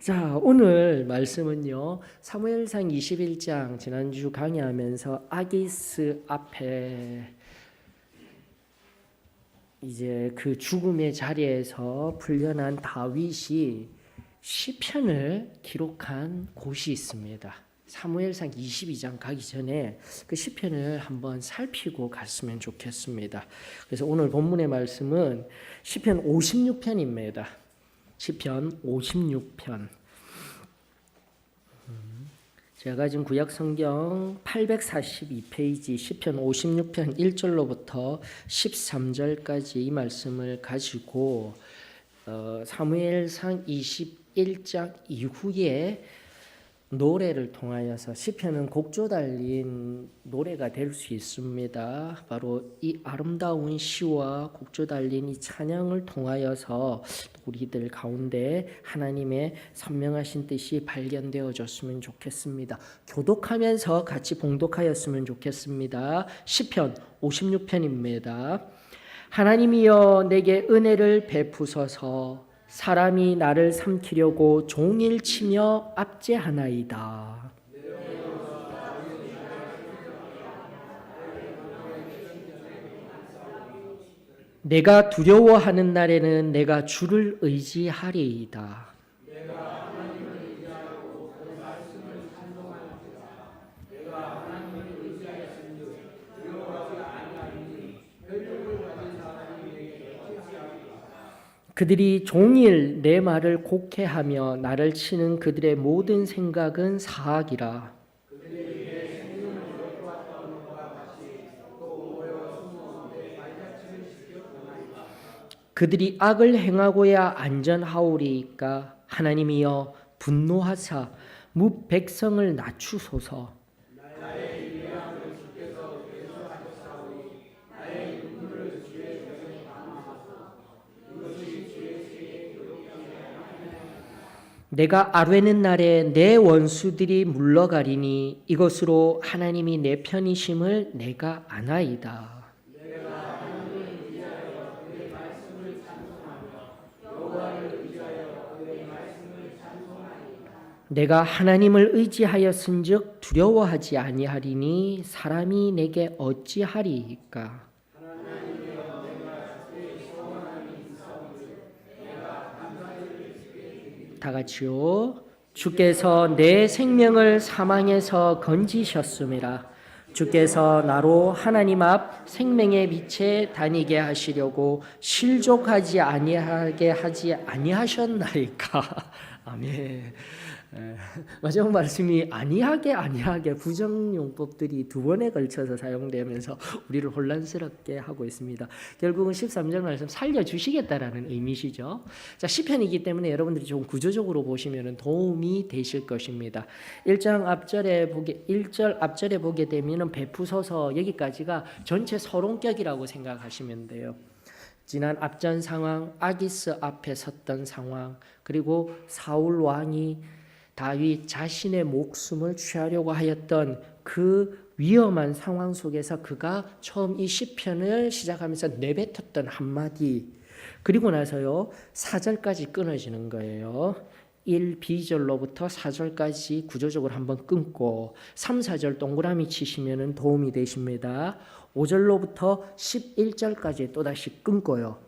자, 오늘 말씀은요. 사무엘상 21장 지난주 강의하면서 아기스 앞에 이제 그 죽음의 자리에서 풀려난 다윗이 시편을 기록한 곳이 있습니다. 사무엘상 22장 가기 전에 그 시편을 한번 살피고 갔으면 좋겠습니다. 그래서 오늘 본문의 말씀은 시편 56편입니다. 시편 56편. 제가 지금 구약 성경 842페이지 시편 56편 1절로부터 13절까지 이 말씀을 가지고 사무엘상 21장 이후에 노래를 통하여서 시편은 곡조 달린 노래가 될 수 있습니다. 바로 이 아름다운 시와 곡조 달린 이 찬양을 통하여서 우리들 가운데 하나님의 선명하신 뜻이 발견되어졌으면 좋겠습니다. 교독하면서 같이 봉독하였으면 좋겠습니다. 시편 56편입니다. 하나님이여 내게 은혜를 베푸소서. 사람이 나를 삼키려고 종일 치며 압제하나이다. 내가 두려워하는 날에는 내가 주를 의지하리이다. 그들이 종일 내 말을 곡해하며 나를 치는 그들의 모든 생각은 사악이라. 그들이 악을 행하고야 안전하오리이까. 하나님이여 분노하사 뭇 백성을 낮추소서. 내가 아뢰는 날에 내 원수들이 물러가리니 이것으로 하나님이 내 편이심을 내가 아나이다. 내가 하나님을 의지하였은즉 두려워하지 아니하리니 사람이 내게 어찌하리이까. 다 같이요. 주께서 내 생명을 사망에서 건지셨음이라. 주께서 나로 하나님 앞 생명의 빛에 다니게 하시려고 실족하지 아니하게 하지 아니하셨나이까. 아멘. 마지막 말씀이 아니하게 부정용법들이 두 번에 걸쳐서 사용되면서 우리를 혼란스럽게 하고 있습니다. 결국은 13절 말씀 살려주시겠다라는 의미시죠. 자, 시편이기 때문에 여러분들이 좀 구조적으로 보시면 도움이 되실 것입니다. 1절 앞절에 보게 되면 베푸소서 여기까지가 전체 서론격이라고 생각하시면 돼요. 지난 앞전 상황, 아기스 앞에 섰던 상황, 그리고 사울 왕이 다윗 자신의 목숨을 취하려고 하였던 그 위험한 상황 속에서 그가 처음 이 시편을 시작하면서 내뱉었던 한마디, 그리고 나서요 4절까지 끊어지는 거예요. 1B절로부터 4절까지 구조적으로 한번 끊고 3, 4절 동그라미 치시면 도움이 되십니다. 5절로부터 11절까지 또다시 끊고요.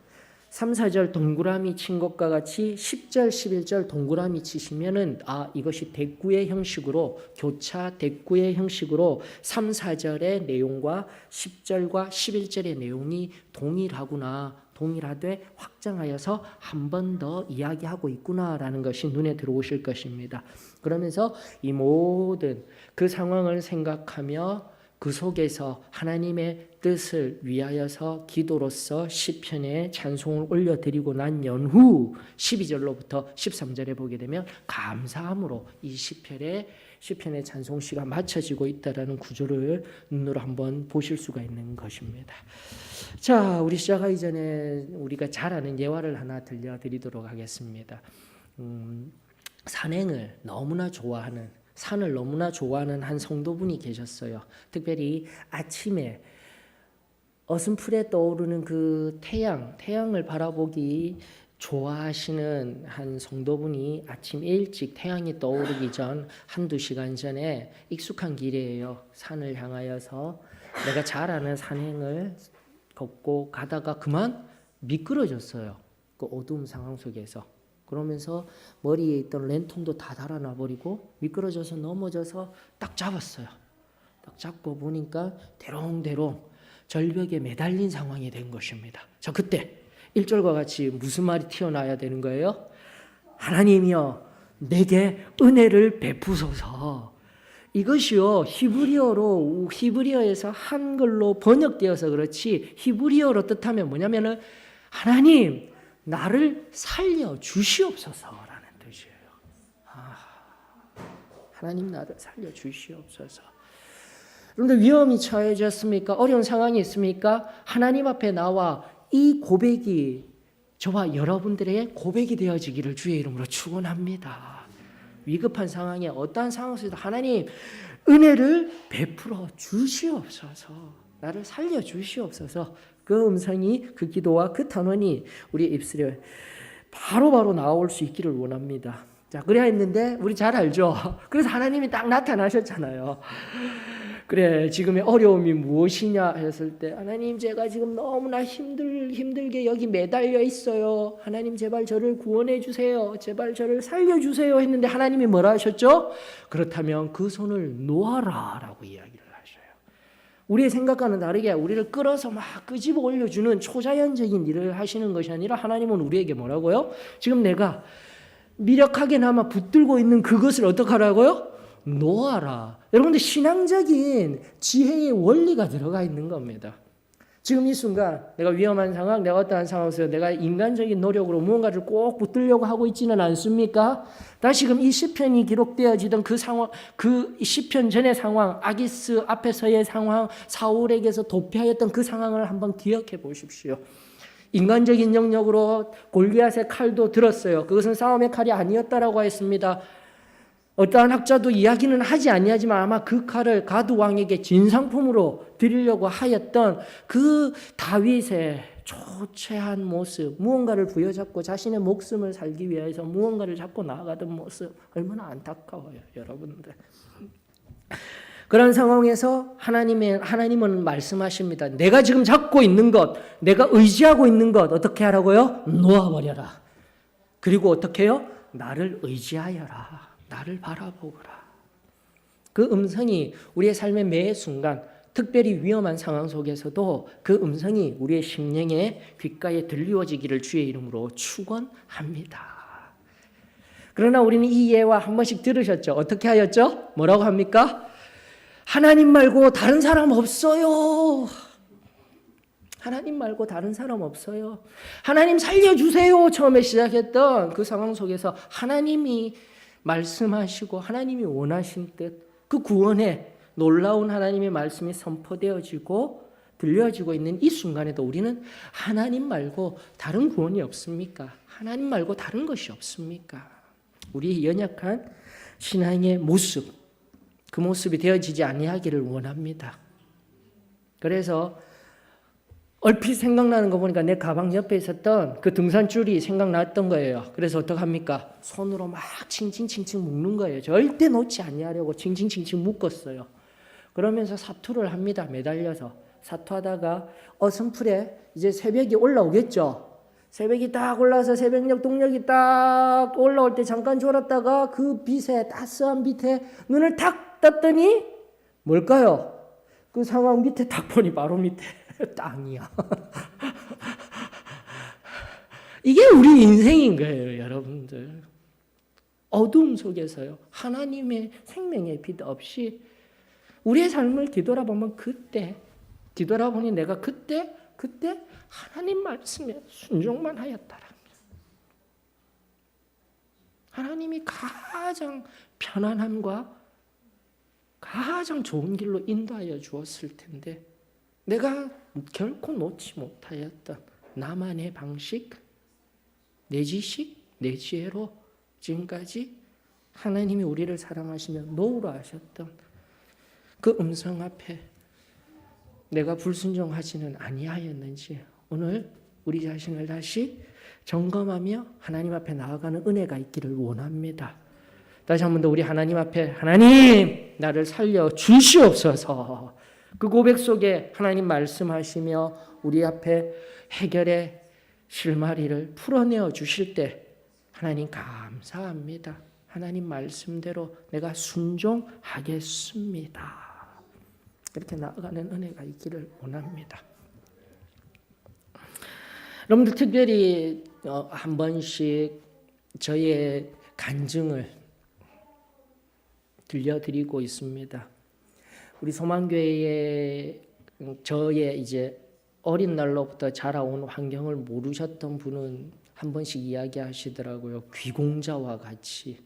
3, 4절 동그라미 친 것과 같이 10절, 11절 동그라미 치시면은 이것이 대꾸의 형식으로 교차 대꾸의 형식으로 3, 4절의 내용과 10절과 11절의 내용이 동일하되 확장하여서 한 번 더 이야기하고 있구나라는 것이 눈에 들어오실 것입니다. 그러면서 이 모든 그 상황을 생각하며 그 속에서 하나님의 뜻을 위하여서 기도로서 시편에 찬송을 올려드리고 난 연후 12절로부터 13절에 보게 되면 감사함으로 이 시편의 찬송시가 맞춰지고 있다라는 구조를 눈으로 한번 보실 수가 있는 것입니다. 자, 우리 시작하기 전에 우리가 잘 아는 예화를 하나 들려드리도록 하겠습니다. 산행을 너무나 좋아하는 산을 너무나 좋아하는 한 성도분이 계셨어요. 특별히 아침에 어슴풀에 떠오르는 그 태양을 바라보기 좋아하시는 한 성도분이 아침 일찍 태양이 떠오르기 전 한두 시간 전에 익숙한 길이에요. 산을 향하여서 내가 잘 아는 산행을 걷고 가다가 그만 미끄러졌어요. 그 어두운 상황 속에서. 그러면서 머리에 있던 랜턴도 다 달아놔 버리고 미끄러져서 넘어져서 딱 잡았어요. 딱 잡고 보니까 대롱대롱 절벽에 매달린 상황이 된 것입니다. 자, 그때 1절과 같이 무슨 말이 튀어나와야 되는 거예요? 하나님이여 내게 은혜를 베푸소서. 이것이요 히브리어에서 한글로 번역되어서 그렇지 히브리어로 뜻하면 뭐냐면은 하나님 나를 살려 주시옵소서라는 뜻이에요. 하나님 나를 살려 주시옵소서. 그런데 위험이 처해졌습니까? 어려운 상황이 있습니까? 하나님 앞에 나와 이 고백이 저와 여러분들의 고백이 되어지기를 주의 이름으로 축원합니다. 위급한 상황에 어떠한 상황에서도 하나님 은혜를 베풀어 주시옵소서. 나를 살려 주시옵소서. 그 음성이 그 기도와 그 단원이 우리의 입술에 바로바로 나올 수 있기를 원합니다. 자, 그래야 했는데 우리 잘 알죠? 그래서 하나님이 딱 나타나셨잖아요. 그래 지금의 어려움이 무엇이냐 했을 때 하나님 제가 지금 너무나 힘들게 여기 매달려 있어요. 하나님 제발 저를 구원해 주세요. 제발 저를 살려주세요 했는데 하나님이 뭐라 하셨죠? 그렇다면 그 손을 놓아라 라고 이야기를 하셔요. 우리의 생각과는 다르게 우리를 끌어서 막 끄집어 올려주는 초자연적인 일을 하시는 것이 아니라 하나님은 우리에게 뭐라고요? 지금 내가 미력하게나마 붙들고 있는 그것을 어떻게 하라고요? 놓아라. 여러분들 신앙적인 지혜의 원리가 들어가 있는 겁니다. 지금 이 순간 내가 위험한 상황, 내가 어떠한 상황에서 내가 인간적인 노력으로 무언가를 꼭 붙들려고 하고 있지는 않습니까? 다시금 이 시편이 기록되어지던 그 상황, 그 시편 전의 상황, 아기스 앞에서의 상황, 사울에게서 도피하였던 그 상황을 한번 기억해 보십시오. 인간적인 영역으로 골리앗의 칼도 들었어요. 그것은 싸움의 칼이 아니었다라고 했습니다. 어떠한 학자도 이야기는 하지 아니하지만 아마 그 칼을 가드 왕에게 진상품으로 드리려고 하였던 그 다윗의 초췌한 모습, 무언가를 부여잡고 자신의 목숨을 살기 위해서 무언가를 잡고 나아가던 모습 얼마나 안타까워요, 여러분들. 그런 상황에서 하나님은 말씀하십니다. 내가 지금 잡고 있는 것, 내가 의지하고 있는 것 어떻게 하라고요? 놓아버려라. 그리고 어떻게 해요? 나를 의지하여라. 나를 바라보거라. 그 음성이 우리의 삶의 매 순간 특별히 위험한 상황 속에서도 그 음성이 우리의 심령의 귓가에 들리워지기를 주의 이름으로 축원합니다. 그러나 우리는 이 예와 한 번씩 들으셨죠? 어떻게 하였죠? 뭐라고 합니까? 하나님 말고 다른 사람 없어요. 하나님 말고 다른 사람 없어요. 하나님 살려주세요. 처음에 시작했던 그 상황 속에서 하나님이 말씀하시고 하나님이 원하신 뜻, 그 구원에 놀라운 하나님의 말씀이 선포되어지고 들려지고 있는 이 순간에도 우리는 하나님 말고 다른 구원이 없습니까? 하나님 말고 다른 것이 없습니까? 우리의 연약한 신앙의 모습, 그 모습이 되어지지 아니하기를 원합니다. 그래서 얼핏 생각나는 거 보니까 내 가방 옆에 있었던 그 등산줄이 생각났던 거예요. 그래서 어떡합니까? 손으로 막 칭칭칭칭 묶는 거예요. 절대 놓지 않으려고 칭칭칭칭 묶었어요. 그러면서 사투를 합니다. 매달려서. 사투하다가 어슴풀에 이제 새벽이 올라오겠죠. 새벽이 딱 올라와서 새벽녘 동력이 딱 올라올 때 잠깐 졸았다가 그 빛에 따스한 빛에 눈을 탁 떴더니 뭘까요? 그 상황 밑에 딱 보니 바로 밑에 땅이야. 이게 우리 인생인 거예요, 여러분들. 어둠 속에서요. 하나님의 생명의 빛 없이 우리의 삶을 뒤돌아보면 뒤돌아보니 내가 그때 하나님 말씀에 순종만 하였다랍니다. 하나님이 가장 편안함과 가장 좋은 길로 인도하여 주었을 텐데 내가 결코 놓지 못하였던 나만의 방식, 내 지식, 내 지혜로 지금까지 하나님이 우리를 사랑하시며 노우라 하셨던 그 음성 앞에 내가 불순종하지는 아니하였는지 오늘 우리 자신을 다시 점검하며 하나님 앞에 나아가는 은혜가 있기를 원합니다. 다시 한 번 더 우리 하나님 앞에 하나님 나를 살려 주시옵소서. 그 고백 속에 하나님 말씀하시며 우리 앞에 해결의 실마리를 풀어내어 주실 때 하나님 감사합니다. 하나님 말씀대로 내가 순종하겠습니다. 이렇게 나아가는 은혜가 있기를 원합니다. 여러분들 특별히 한 번씩 저의 간증을 들려드리고 있습니다. 우리 소망교회에 저의 이제 어린 날로부터 자라온 환경을 모르셨던 분은 한 번씩 이야기하시더라고요. 귀공자와 같이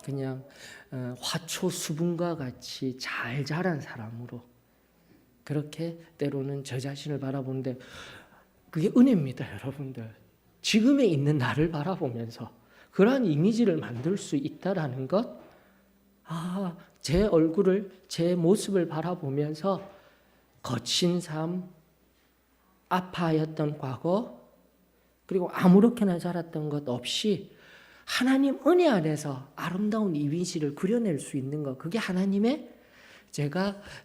그냥 화초 수분과 같이 잘 자란 사람으로 그렇게 때로는 저 자신을 바라보는데 그게 은혜입니다, 여러분들. 지금에 있는 나를 바라보면서 그러한 이미지를 만들 수 있다라는 것, 제 얼굴을, 제 모습을 바라보면서 거친 삶, 아파하였던 과거, 그리고 아무렇게나 자랐던 것 없이 하나님 은혜 안에서 아름다운 이미지를 그려낼 수 있는 것, 그게 하나님의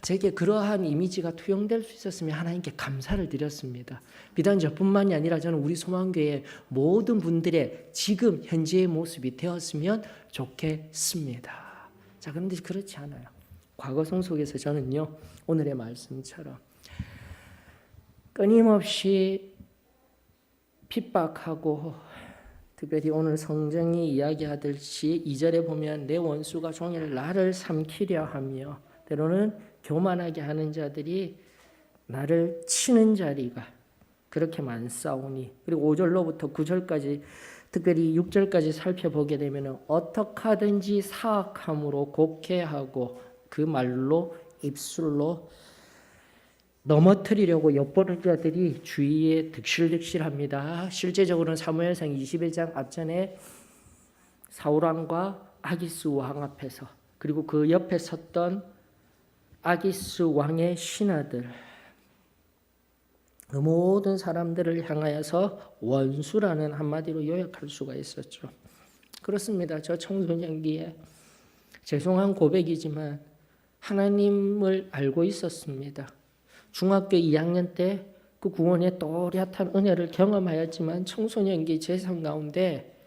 제게 그러한 이미지가 투영될 수 있었으면 하나님께 감사를 드렸습니다. 비단 저뿐만이 아니라 저는 우리 소망교회 모든 분들의 지금 현재의 모습이 되었으면 좋겠습니다. 자, 그런데 그렇지 않아요. 과거성 속에서 저는요, 오늘의 말씀처럼 끊임없이 핍박하고, 특별히 오늘 성경이 이야기하듯이 2절에 보면 내 원수가 종일 나를 삼키려 하며 때로는 교만하게 하는 자들이 나를 치는 자리가 그렇게 많사오니, 그리고 5절로부터 9절까지 특별히 6절까지 살펴보게 되면 어떻게 하든지 사악함으로 곡해하고 그 말로 입술로 넘어뜨리려고 엿보는 자들이 주위에 득실득실합니다. 실제적으로는 사무엘상 21장 앞전에 사울왕과 아기스 왕 앞에서, 그리고 그 옆에 섰던 아기스 왕의 신하들, 그 모든 사람들을 향하여서 원수라는 한마디로 요약할 수가 있었죠. 그렇습니다. 저 청소년기에 죄송한 고백이지만 하나님을 알고 있었습니다. 중학교 2학년 때 그 구원의 또렷한 은혜를 경험하였지만 청소년기 제 삶 가운데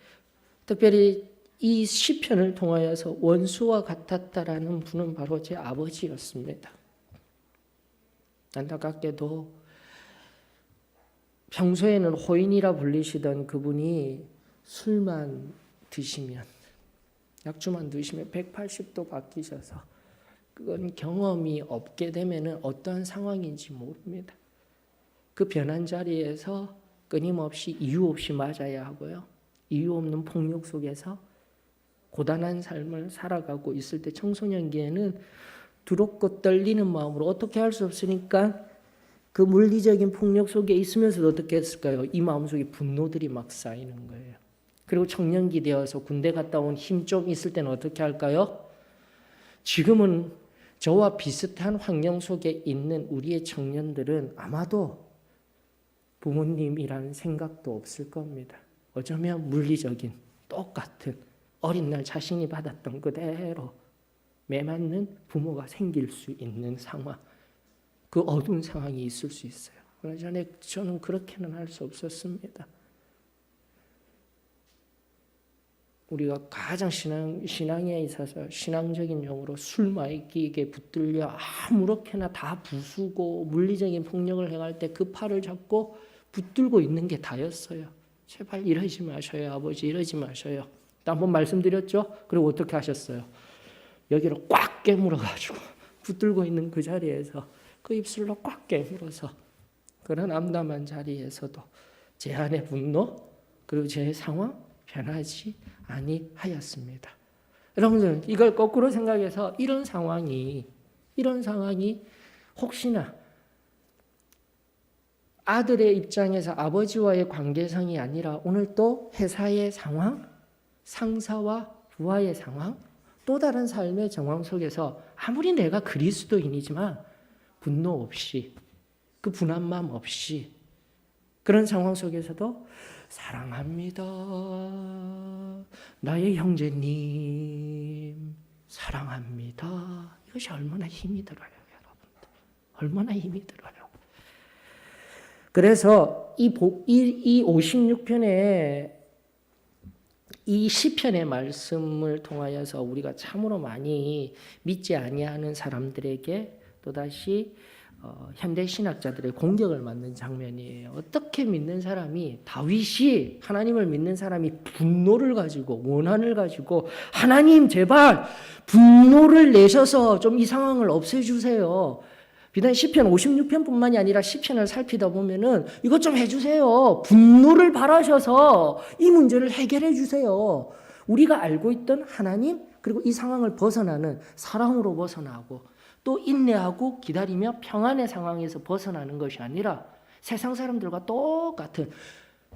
특별히 이 시편을 통하여서 원수와 같았다라는 분은 바로 제 아버지였습니다. 안타깝게도 평소에는 호인이라 불리시던 그분이 술만 드시면, 약주만 드시면 180도 바뀌셔서 그건 경험이 없게 되면 어떠한 상황인지 모릅니다. 그 변한 자리에서 끊임없이 이유 없이 맞아야 하고요. 이유 없는 폭력 속에서 고단한 삶을 살아가고 있을 때 청소년기에는 두렵고 떨리는 마음으로 어떻게 할 수 없으니까 그 물리적인 폭력 속에 있으면서도 어떻게 했을까요? 이 마음속에 분노들이 막 쌓이는 거예요. 그리고 청년기 되어서 군대 갔다 온 힘 좀 있을 때는 어떻게 할까요? 지금은 저와 비슷한 환경 속에 있는 우리의 청년들은 아마도 부모님이라는 생각도 없을 겁니다. 어쩌면 물리적인 똑같은 어린 날 자신이 받았던 그대로 매맞는 부모가 생길 수 있는 상황, 그 어두운 상황이 있을 수 있어요. 그러나 저는 그렇게는 할 수 없었습니다. 우리가 가장 신앙에 있어서 신앙적인 용어로 술 마시기에 붙들려 아무렇게나 다 부수고 물리적인 폭력을 행할 때 그 팔을 잡고 붙들고 있는 게 다였어요. 제발 이러지 마셔요, 아버지, 이러지 마셔요. 한번 말씀드렸죠? 그리고 어떻게 하셨어요? 여기를 꽉 깨물어가지고 붙들고 있는 그 자리에서 그 입술로 꽉 깨물어서 그런 암담한 자리에서도 제 안의 분노 그리고 제 상황 변하지 아니하였습니다. 여러분들 이걸 거꾸로 생각해서 이런 상황이 혹시나 아들의 입장에서 아버지와의 관계상이 아니라 오늘 또 회사의 상황, 상사와 부하의 상황, 또 다른 삶의 정황 속에서 아무리 내가 그리스도인이지만 분노 없이 그 분한 마음 없이 그런 상황 속에서도 사랑합니다. 나의 형제님 사랑합니다. 이것이 얼마나 힘이 들어요, 여러분들. 얼마나 힘이 들어요. 그래서 이 56편의 이 시편의 말씀을 통하여서 우리가 참으로 많이 믿지 아니하는 사람들에게 또다시 현대 신학자들의 공격을 받는 장면이에요. 어떻게 믿는 사람이, 다윗이 하나님을 믿는 사람이 분노를 가지고 원한을 가지고 하나님 제발 분노를 내셔서 좀 이 상황을 없애주세요. 비단 시편 56편뿐만이 아니라 시편을 살피다 보면은 이것 좀 해주세요. 분노를 바라셔서 이 문제를 해결해 주세요. 우리가 알고 있던 하나님, 그리고 이 상황을 벗어나는 사랑으로 벗어나고 또 인내하고 기다리며 평안의 상황에서 벗어나는 것이 아니라 세상 사람들과 똑같은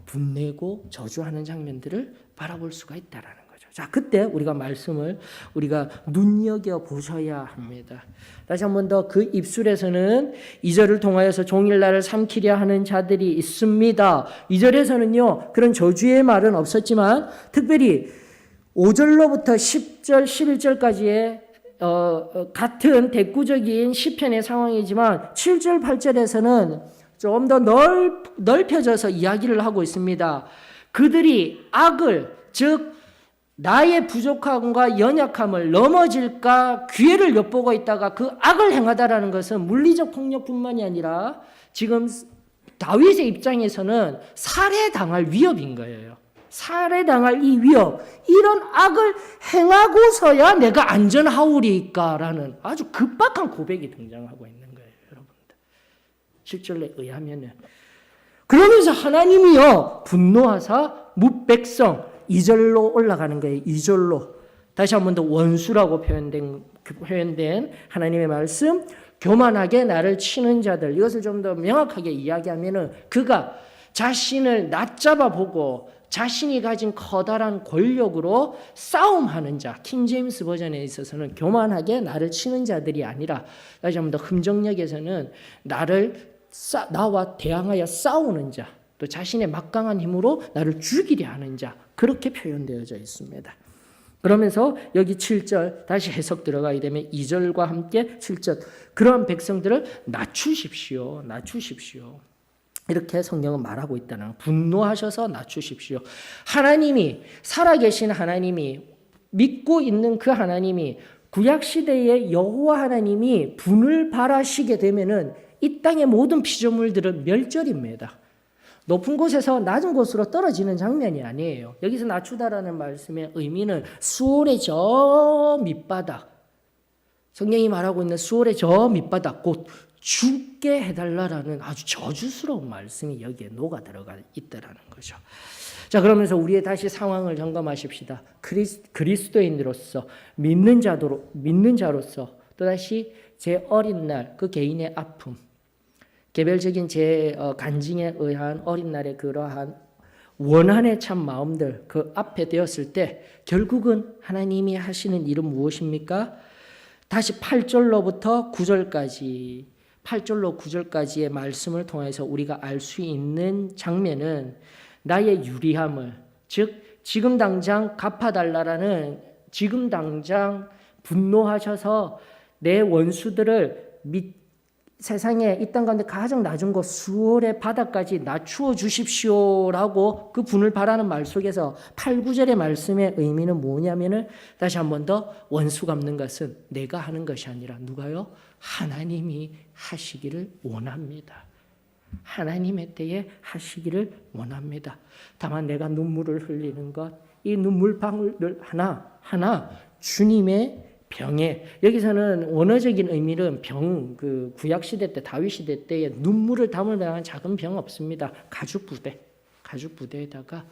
분내고 저주하는 장면들을 바라볼 수가 있다라는 거죠. 자, 그때 우리가 말씀을 우리가 눈여겨 보셔야 합니다. 다시 한 번 더, 그 입술에서는 2절을 통하여서 종일 나를 삼키려 하는 자들이 있습니다. 2절에서는요 그런 저주의 말은 없었지만 특별히 5절로부터 10절, 11절까지의 같은 대구적인 시편의 상황이지만 7절, 8절에서는 좀 더 넓혀져서 이야기를 하고 있습니다. 그들이 악을, 즉 나의 부족함과 연약함을 넘어질까 기회를 엿보고 있다가 그 악을 행하다라는 것은 물리적 폭력뿐만이 아니라 지금 다윗의 입장에서는 살해당할 위협인 거예요. 살해당할 이 위협, 이런 악을 행하고서야 내가 안전하오리까라는 아주 급박한 고백이 등장하고 있는 거예요, 여러분들. 7절에 의하면은. 그러면서 하나님이요 분노하사 뭇백성, 2절로 올라가는 거예요. 2절로. 다시 한 번 더 원수라고 표현된 하나님의 말씀, 교만하게 나를 치는 자들. 이것을 좀 더 명확하게 이야기하면은 그가 자신을 낮잡아 보고 자신이 가진 커다란 권력으로 싸움하는 자, 킹제임스 버전에 있어서는 교만하게 나를 치는 자들이 아니라, 다시 한 번 더 금정역에서는 나와 대항하여 싸우는 자, 또 자신의 막강한 힘으로 나를 죽이려 하는 자, 그렇게 표현되어져 있습니다. 그러면서 여기 7절 다시 해석 들어가게 되면 2절과 함께 7절, 그러한 백성들을 낮추십시오. 낮추십시오. 이렇게 성경은 말하고 있다는, 분노하셔서 낮추십시오. 하나님이, 살아계신 하나님이, 믿고 있는 그 하나님이, 구약시대의 여호와 하나님이 분을 발하시게 되면은 이 땅의 모든 피조물들은 멸절입니다. 높은 곳에서 낮은 곳으로 떨어지는 장면이 아니에요. 여기서 낮추다라는 말씀의 의미는 수월의 저 밑바닥, 성경이 말하고 있는 수월의 저 밑바닥, 곧 죽게 해달라라는 아주 저주스러운 말씀이 여기에 녹아 들어가 있다라는 거죠. 자, 그러면서 우리의 다시 상황을 점검하십시다. 그리스도인으로서 믿는 자로서 또다시 제 어린 날 그 개인의 아픔, 개별적인 제 간증에 의한 어린 날의 그러한 원한의 참 마음들 그 앞에 되었을 때 결국은 하나님이 하시는 일은 무엇입니까? 다시 8절로부터 9절까지 8절로 9절까지의 말씀을 통해서 우리가 알 수 있는 장면은 나의 유리함을, 즉 지금 당장 갚아달라라는, 지금 당장 분노하셔서 내 원수들을 세상에 이 땅 가운데 가장 낮은 곳 수월의 바닥까지 낮추어 주십시오라고 그 분을 바라는 말 속에서 8, 9절의 말씀의 의미는 뭐냐면은 다시 한 번 더, 원수 갚는 것은 내가 하는 것이 아니라 누가요? 하나님이 하시기를 원합니다. 하나님의 때에 하시기를 원합니다. 다만 내가 눈물을 흘리는 것, 이 눈물 방울들 하나 주님의 병에, 여기서는 원어적인 의미는 병, 그 구약 시대 때 다윗 시대 때에 눈물을 담을 만한 작은 병 없습니다. 가죽 부대에다가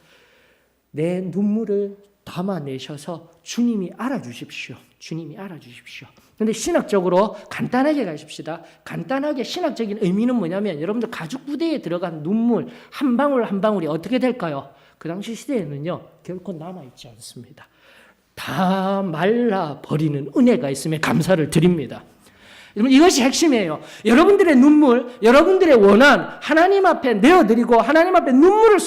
내 눈물을 담아내셔서 주님이 알아주십시오. 주님이 알아주십시오. 근데 신학적으로 간단하게 가십시다. 간단하게 신학적인 의미는 뭐냐면, 여러분들 가죽 부대에 들어간 눈물 한 방울 한 방울이 어떻게 될까요? 그 당시 시대에는요 결코 남아있지 않습니다. 다 말라버리는 은혜가 있음에 감사를 드립니다. 여러분, 이것이 핵심이에요. 여러분들의 눈물, 여러분들의 원한 하나님 앞에 내어드리고 하나님 앞에 눈물을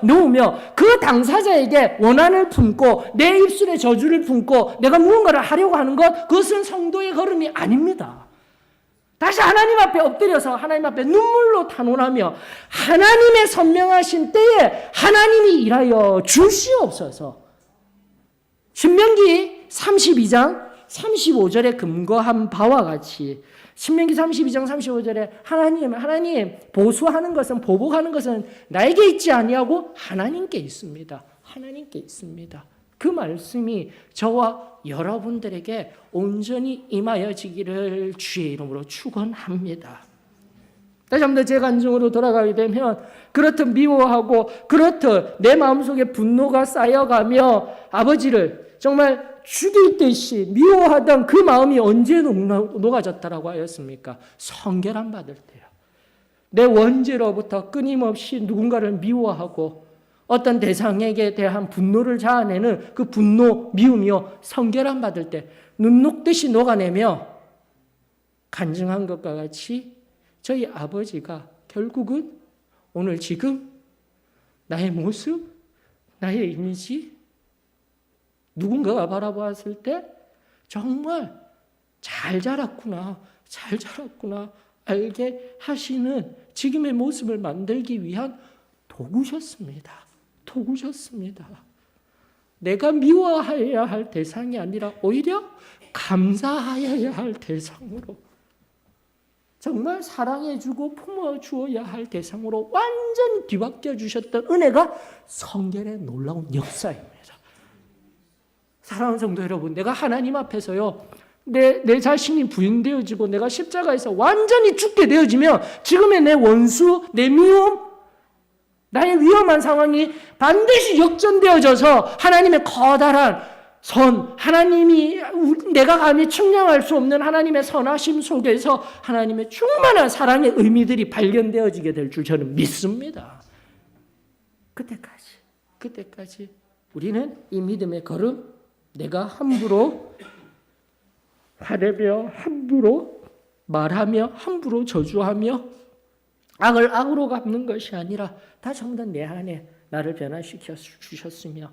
놓으며 그 당사자에게 원한을 품고 내 입술에 저주를 품고 내가 무언가를 하려고 하는 것, 그것은 성도의 걸음이 아닙니다. 다시 하나님 앞에 엎드려서 하나님 앞에 눈물로 탄원하며 하나님의 선명하신 때에 하나님이 일하여 주시옵소서. 신명기 32장 35절에 근거한 바와 같이 신명기 32장 35절에 하나님 보수하는 것은 보복하는 것은 나에게 있지 아니하고 하나님께 있습니다. 하나님께 있습니다. 그 말씀이 저와 여러분들에게 온전히 임하여지기를 주의 이름으로 축원합니다. 다시 한번 제 간증으로 돌아가게 되면 그렇듯 미워하고 그렇듯 내 마음속에 분노가 쌓여가며 아버지를 정말 죽일 듯이 미워하던 그 마음이 언제 녹아졌다라고 하였습니까? 성결함 받을 때요. 내 원죄로부터 끊임없이 누군가를 미워하고 어떤 대상에게 대한 분노를 자아내는 그 분노, 미움이요, 성결함 받을 때 눈 녹듯이 녹아내며 간증한 것과 같이 저희 아버지가 결국은 오늘 지금 나의 모습, 나의 이미지, 누군가가 바라보았을 때 정말 잘 자랐구나 알게 하시는 지금의 모습을 만들기 위한 도구셨습니다. 내가 미워해야 할 대상이 아니라 오히려 감사해야 할 대상으로, 정말 사랑해주고 품어주어야 할 대상으로 완전히 뒤바뀌어 주셨던 은혜가 성결의 놀라운 역사입니다. 사랑하는 성도 여러분, 내가 하나님 앞에서요, 내 자신이 부인되어지고 내가 십자가에서 완전히 죽게 되어지면 지금의 내 원수, 내 미움, 나의 위험한 상황이 반드시 역전되어져서 하나님의 커다란 하나님이 내가 감히 측량할 수 없는 하나님의 선하심 속에서 하나님의 충만한 사랑의 의미들이 발견되어지게 될 줄 저는 믿습니다. 그때까지 우리는 이 믿음의 걸음, 내가 함부로 화내며 함부로 말하며 함부로 저주하며 악을 악으로 갚는 것이 아니라 다시 한번 내 안에 나를 변화시켜 주셨으며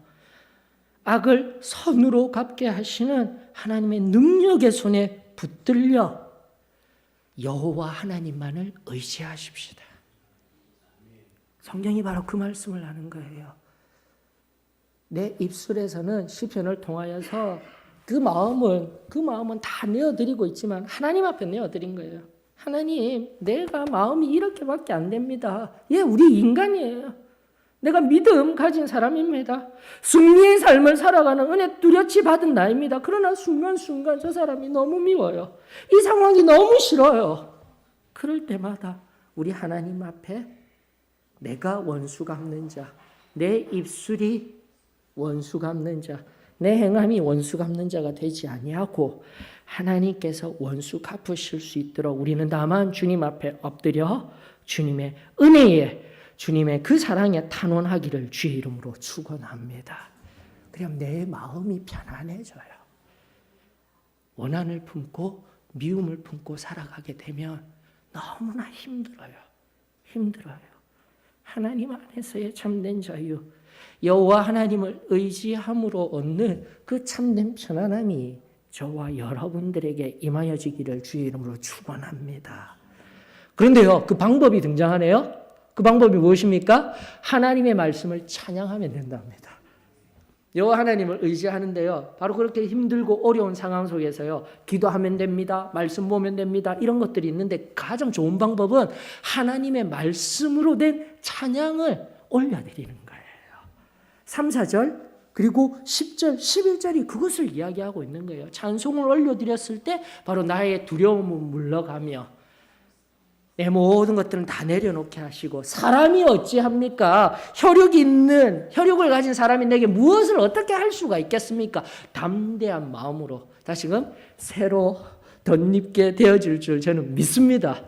악을 선으로 갚게 하시는 하나님의 능력의 손에 붙들려 여호와 하나님만을 의지하십시다. 성경이 바로 그 말씀을 하는 거예요. 내 입술에서는 시편을 통하여서 그 마음은 다 내어드리고 있지만 하나님 앞에 내어드린 거예요. 하나님, 내가 마음이 이렇게밖에 안 됩니다. 우리 인간이에요. 내가 믿음 가진 사람입니다. 승리의 삶을 살아가는 은혜 뚜렷이 받은 나입니다. 그러나 순간순간 저 사람이 너무 미워요. 이 상황이 너무 싫어요. 그럴 때마다 우리 하나님 앞에 내가 원수 갚는 자, 내 입술이 원수 갚는 자, 내 행함이 원수 갚는 자가 되지 아니하고 하나님께서 원수 갚으실 수 있도록 우리는 다만 주님 앞에 엎드려 주님의 은혜에, 주님의 그 사랑에 탄원하기를 주의 이름으로 축원합니다. 그럼 내 마음이 편안해져요. 원한을 품고 미움을 품고 살아가게 되면 너무나 힘들어요. 하나님 안에서의 참된 자유, 여호와 하나님을 의지함으로 얻는 그 참된 편안함이 저와 여러분들에게 임하여지기를 주의 이름으로 축원합니다. 그런데요, 그 방법이 등장하네요. 그 방법이 무엇입니까? 하나님의 말씀을 찬양하면 된답니다. 여호와 하나님을 의지하는데요, 바로 그렇게 힘들고 어려운 상황 속에서요, 기도하면 됩니다. 말씀 보면 됩니다. 이런 것들이 있는데 가장 좋은 방법은 하나님의 말씀으로 된 찬양을 올려드리는 거예요. 3, 4절 그리고 10절, 11절이 그것을 이야기하고 있는 거예요. 찬송을 올려드렸을 때 바로 나의 두려움은 물러가며 내 모든 것들은 다 내려놓게 하시고, 사람이 어찌합니까? 혈육을 가진 사람이 내게 무엇을 어떻게 할 수가 있겠습니까? 담대한 마음으로 다시금 새로 덧입게 되어질 줄 저는 믿습니다.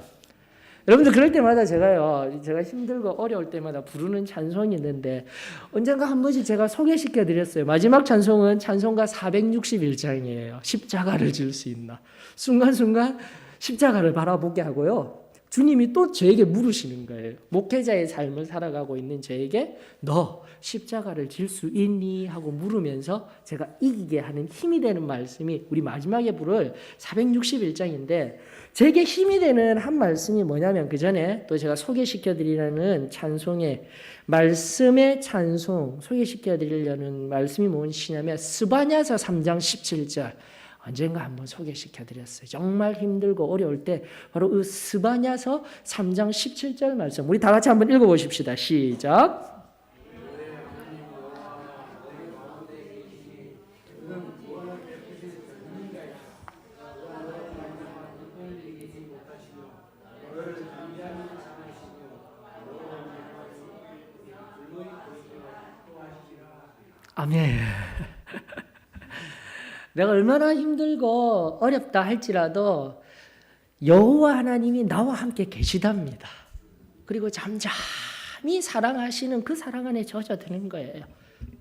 여러분들 그럴 때마다 제가 힘들고 어려울 때마다 부르는 찬송이 있는데 언젠가 한 번씩 제가 소개시켜 드렸어요. 마지막 찬송은 찬송가 461장이에요. 십자가를 질 수 있나. 순간순간 십자가를 바라보게 하고요. 주님이 또 저에게 물으시는 거예요. 목회자의 삶을 살아가고 있는 저에게 너 십자가를 질 수 있니? 하고 물으면서 제가 이기게 하는 힘이 되는 말씀이 우리 마지막에 부를 461장인데 제게 힘이 되는 한 말씀이 뭐냐면 그 전에 또 제가 소개시켜 드리려는 찬송의 말씀의 찬송 소개시켜 드리려는 말씀이 무엇이냐면 스바냐서 3장 17절 언젠가 한번 소개시켜 드렸어요. 정말 힘들고 어려울 때 바로 그 스바냐서 3장 17절 말씀 우리 다 같이 한번 읽어 보십시다. 시작. 아멘. 내가 얼마나 힘들고 어렵다 할지라도 여호와 하나님이 나와 함께 계시답니다. 그리고 잠잠히 사랑하시는 그 사랑 안에 젖어드는 거예요.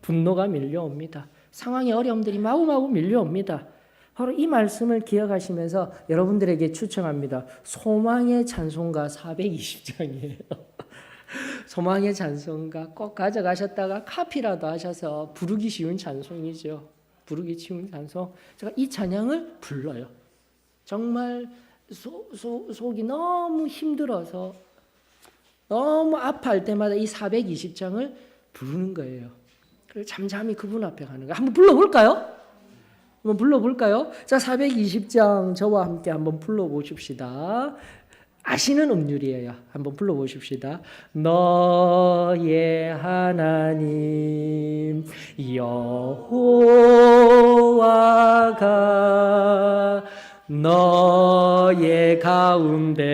분노가 밀려옵니다. 상황의 어려움들이 마구마구 밀려옵니다. 바로 이 말씀을 기억하시면서 여러분들에게 추천합니다. 소망의 찬송가 420장이에요. 소망의 찬송가 꼭 가져가셨다가 카피라도 하셔서 부르기 쉬운 찬송이죠. 부르기 쉬운 찬송. 제가 이 찬양을 불러요. 정말 속이 너무 힘들어서 너무 아파할 때마다 이 420장을 부르는 거예요. 그래서 잠잠히 그분 앞에 가는 거예요. 한번 불러볼까요? 한번 불러볼까요? 자, 420장 저와 함께 한번 불러보십시다. 아시는 음률이에요. 한번 불러보십시다. 너의 하나님 여호와가 너의 가운데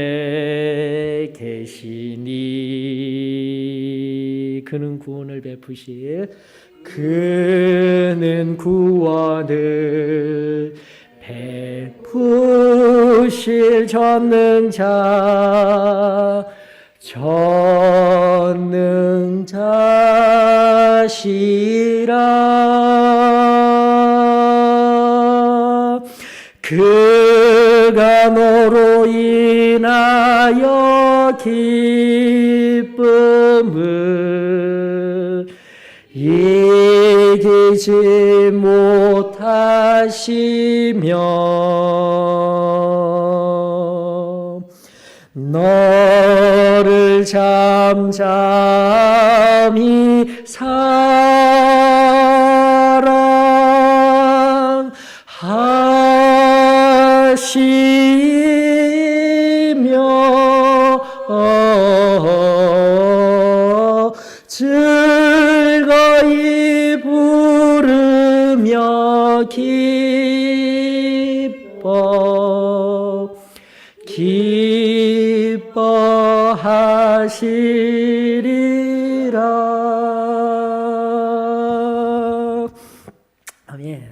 계시니 그는 구원을 베푸실 그는 구원을 베푸실 전능자시라. 그가 너로 인하여 기쁨을 이기지 못하시며 너를 잠잠히 사랑하시며 즐거이 부르며 기뻐하시리라. 아멘.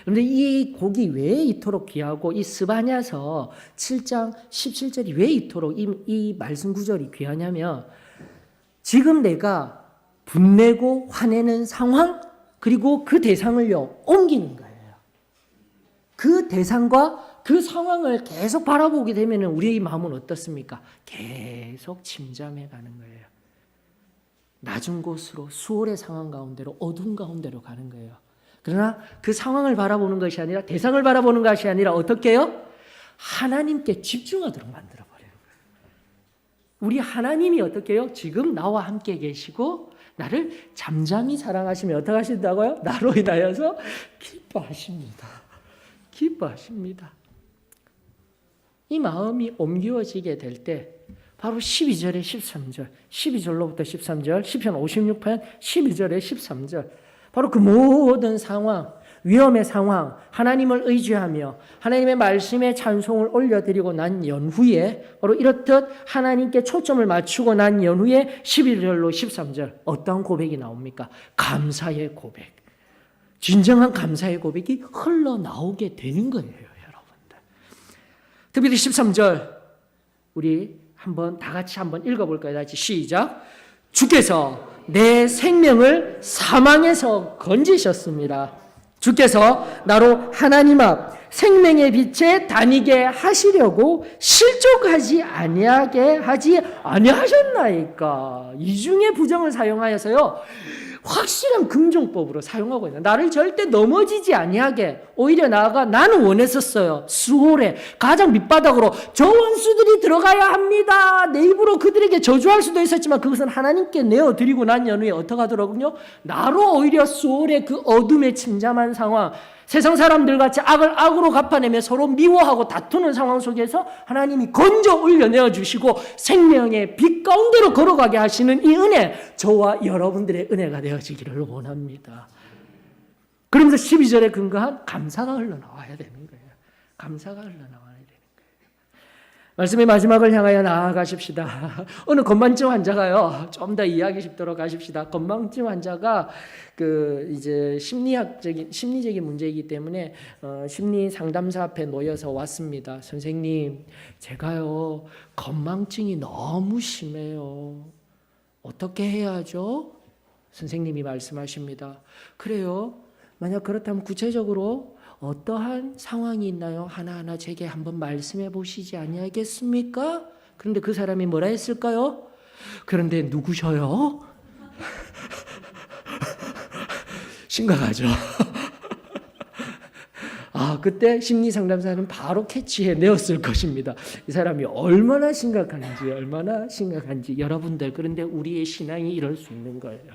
그런데 이 곡이 왜 이토록 귀하고 이 스바냐서 7장 17절이 왜 이토록 이 말씀 구절이 귀하냐면 지금 내가 분내고 화내는 상황 그리고 그 대상을요 옮기는 거예요. 그 대상과 그 상황을 계속 바라보게 되면 우리의 마음은 어떻습니까? 계속 침잠해 가는 거예요. 낮은 곳으로 수월의 상황 가운데로 어두운 가운데로 가는 거예요. 그러나 그 상황을 바라보는 것이 아니라 대상을 바라보는 것이 아니라 어떻게 해요? 하나님께 집중하도록 만들어버려요. 우리 하나님이 어떻게 해요? 지금 나와 함께 계시고 나를 잠잠히 사랑하시며 어떻게 하신다고요? 나로 인하여서 기뻐하십니다. 기뻐하십니다. 이 마음이 옮겨지게 될 때 바로 12절에 13절, 12절로부터 13절, 시편 56편 12절에 13절 바로 그 모든 상황, 위험의 상황, 하나님을 의지하며 하나님의 말씀에 찬송을 올려드리고 난 연후에 바로 이렇듯 하나님께 초점을 맞추고 난 연후에 11절로 13절 어떠한 고백이 나옵니까? 감사의 고백. 진정한 감사의 고백이 흘러나오게 되는 거예요, 여러분들. 특별히 13절 우리 한번 다 같이 한번 읽어볼까요? 다 같이 시작. 주께서 내 생명을 사망에서 건지셨습니다. 주께서 나로 하나님 앞 생명의 빛에 다니게 하시려고 실족하지 아니하게 하지 아니하셨나이까. 이중의 부정을 사용하여서요, 확실한 긍정법으로 사용하고 있는, 나를 절대 넘어지지 아니하게, 오히려 나아가 나는 원했었어요. 수월에 가장 밑바닥으로 저 원수들이 들어가야 합니다. 내 입으로 그들에게 저주할 수도 있었지만 그것은 하나님께 내어드리고 난 연후에 어떻게 하더라고요? 나로 오히려 수월의 그 어둠에 침잠한 상황, 세상 사람들같이 악을 악으로 갚아내며 서로 미워하고 다투는 상황 속에서 하나님이 건져 올려내어 주시고 생명의 빛 가운데로 걸어가게 하시는 이 은혜, 저와 여러분들의 은혜가 되어지기를 원합니다. 그러면서 12절에 근거한 감사가 흘러나와야 되는 거예요. 감사가 흘러나와야 되는 거예요. 말씀의 마지막을 향하여 나아가십시다. 어느 건망증 환자가요, 좀 더 이해하기 쉽도록 하십시다. 건망증 환자가 이제 심리적인 문제이기 때문에 심리 상담사 앞에 놓여서 왔습니다. 선생님, 제가요 건망증이 너무 심해요. 어떻게 해야 하죠? 선생님이 말씀하십니다. 그래요? 만약 그렇다면 구체적으로 어떠한 상황이 있나요? 하나하나 제게 한번 말씀해 보시지 아니하겠습니까? 그런데 그 사람이 뭐라 했을까요? 그런데 누구셔요? 심각하죠. 그때 심리상담사는 바로 캐치해내었을 것입니다. 이 사람이 얼마나 심각한지 여러분들, 그런데 우리의 신앙이 이럴 수 있는 거예요.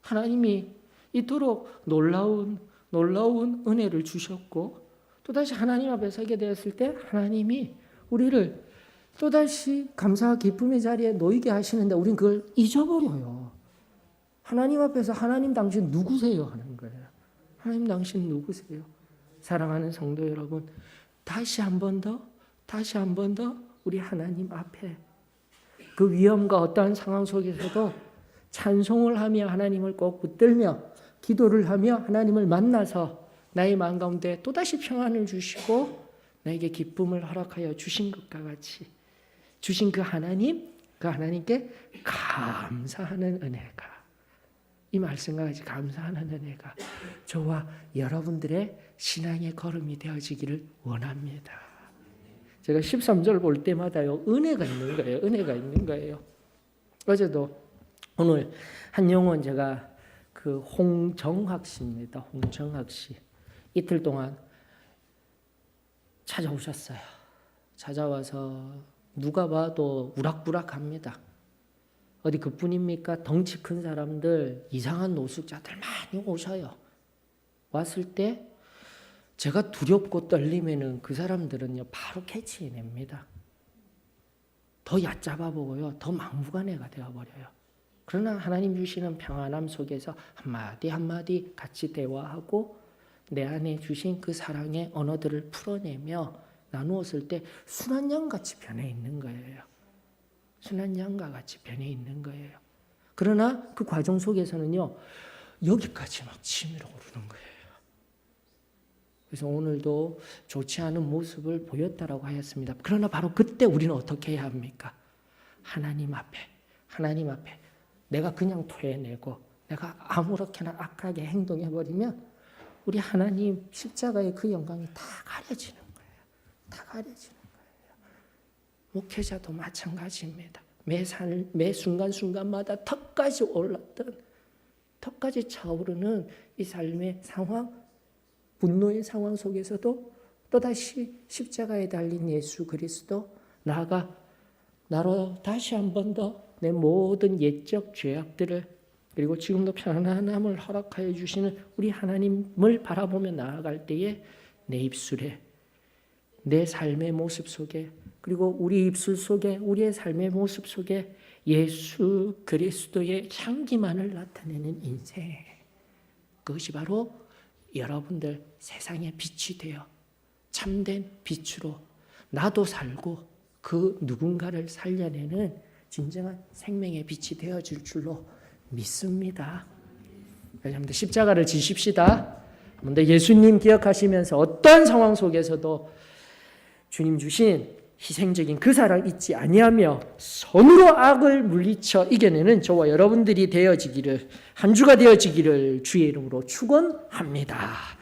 하나님이 이토록 놀라운 은혜를 주셨고 또다시 하나님 앞에 서게 되었을 때 하나님이 우리를 또다시 감사와 기쁨의 자리에 놓이게 하시는데 우린 그걸 잊어버려요. 하나님 앞에서 하나님 당신 누구세요? 하는 거예요. 하나님 당신 누구세요? 사랑하는 성도 여러분, 다시 한 번 더 우리 하나님 앞에 그 위험과 어떠한 상황 속에서도 찬송을 하며 하나님을 꼭 붙들며 기도를 하며 하나님을 만나서 나의 마음 가운데 또다시 평안을 주시고 나에게 기쁨을 허락하여 주신 것과 같이 주신 그 하나님께 감사하는 은혜가, 이 말씀과 같이 감사하는 은혜가 저와 여러분들의 신앙의 걸음이 되어지기를 원합니다. 제가 13절 볼 때마다요, 은혜가 있는 거예요. 어제도 오늘 한 영혼, 제가 그 홍정학 씨입니다. 홍정학 씨. 이틀 동안 찾아오셨어요. 찾아와서 누가 봐도 우락부락합니다. 어디 그뿐입니까? 덩치 큰 사람들, 이상한 노숙자들 많이 오셔요. 왔을 때 제가 두렵고 떨리면은 그 사람들은요 바로 캐치해냅니다. 더 얕잡아 보고요, 더 막무가내가 되어버려요. 그러나 하나님 주시는 평안함 속에서 한마디 같이 대화하고 내 안에 주신 그 사랑의 언어들을 풀어내며 나누었을 때 순한 양같이 변해 있는 거예요. 순한 양과 같이 변해 있는 거예요. 그러나 그 과정 속에서는요, 여기까지 막 치밀어 오르는 거예요. 그래서 오늘도 좋지 않은 모습을 보였다라고 하였습니다. 그러나 바로 그때 우리는 어떻게 해야 합니까? 하나님 앞에 내가 그냥 토해내고 내가 아무렇게나 악하게 행동해버리면 우리 하나님 십자가의 그 영광이 다 가려지는 거예요. 다 가려지는 거예요. 목회자도 마찬가지입니다. 매 순간순간마다 턱까지 차오르는 이 삶의 상황, 분노의 상황 속에서도 또다시 십자가에 달린 예수 그리스도, 나로 다시 한 번 더 내 모든 옛적 죄악들을, 그리고 지금도 편안함을 허락하여 주시는 우리 하나님을 바라보며 나아갈 때에 내 입술에, 내 삶의 모습 속에, 그리고 우리 입술 속에, 우리의 삶의 모습 속에 예수 그리스도의 향기만을 나타내는 인생, 그것이 바로 여러분들 세상의 빛이 되어 참된 빛으로 나도 살고 그 누군가를 살려내는 진정한 생명의 빛이 되어질 줄로 믿습니다. 여러분들 십자가를 지십시다. 한번 더 예수님 기억하시면서 어떠한 상황 속에서도 주님 주신 희생적인 그 사랑 잊지 아니하며 손으로 악을 물리쳐 이겨내는 저와 여러분들이 되어지기를, 한 주가 되어지기를 주의 이름으로 축원합니다.